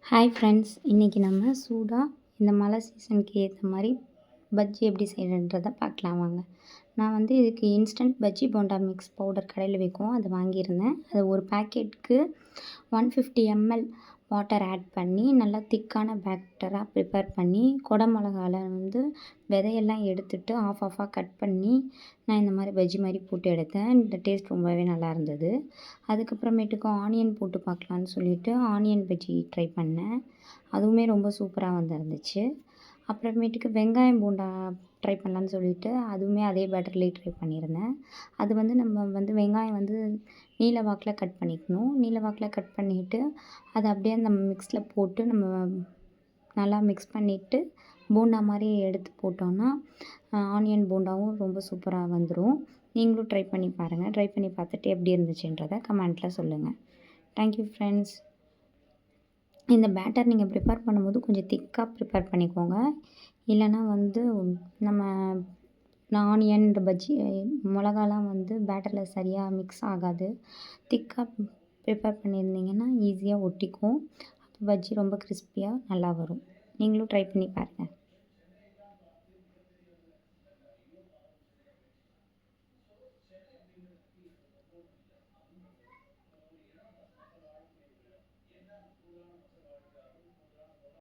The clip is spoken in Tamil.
ஹாய் ஃப்ரெண்ட்ஸ், இன்றைக்கி நம்ம சூடாக இந்த மழை சீசனுக்கு ஏற்ற மாதிரி பஜ்ஜி எப்படி செய்கிறன்றதை பார்க்கலாம் வாங்க. நான் வந்து இதுக்கு instant bajji bonda mix powder கடையில் விற்கும் அது வாங்கியிருந்தேன். அது ஒரு பேக்கெட்டுக்கு 150 ml வாட்டர் ஆட் பண்ணி நல்லா திக்கான பேட்டராக ப்ரிப்பேர் பண்ணி குடமிளகால வந்து விதையெல்லாம் எடுத்துட்டு ஆஃபாக கட் பண்ணி நான் இந்த மாதிரி பஜ்ஜி மாதிரி போட்டு எடுத்தேன். இந்த டேஸ்ட் ரொம்பவே நல்லா இருந்தது. அதுக்கப்புறமேட்டுக்கு ஆனியன் போட்டு பார்க்கலான்னு சொல்லிட்டு ஆனியன் பஜ்ஜி ட்ரை பண்ணேன். அதுவுமே ரொம்ப சூப்பராக வந்துருந்துச்சு. அப்புறமேட்டுக்கு வெங்காயம் போண்டா ட்ரை பண்ணலான்னு சொல்லிட்டு அதுவுமே அதே பேட்டர்லேயே ட்ரை பண்ணியிருந்தேன். அது வந்து நம்ம வந்து வெங்காயம் வந்து நீல வாக்கில் கட் பண்ணிக்கணும். நீல வாக்கில் கட் பண்ணிவிட்டு அதை அப்படியே நம்ம மிக்ஸில் போட்டு நம்ம நல்லா மிக்ஸ் பண்ணிவிட்டு போண்டா மாதிரி எடுத்து போட்டோம்னா ஆனியன் போண்டாவும் ரொம்ப சூப்பராக வந்துடும். நீங்களும் ட்ரை பண்ணி பாருங்கள். ட்ரை பண்ணி பார்த்துட்டு எப்படி இருந்துச்சுன்றதை கமெண்ட்டில் சொல்லுங்கள். Thank you friends. இந்த பேட்டர் நீங்கள் ப்ரிப்பேர் பண்ணும்போது கொஞ்சம் திக்காக ப்ரிப்பேர் பண்ணிக்கோங்க. இல்லைன்னா வந்து நம்ம ஆனியன் இந்த பஜ்ஜி மிளகாலாம் வந்து பேட்டரில் சரியாக மிக்ஸ் ஆகாது. திக்காக ப்ரிப்பேர் பண்ணியிருந்தீங்கன்னா ஈஸியாக ஒட்டிக்கும். பஜ்ஜி ரொம்ப கிறிஸ்பியாக நல்லா வரும். நீங்களும் ட்ரை பண்ணி பாருங்கள்.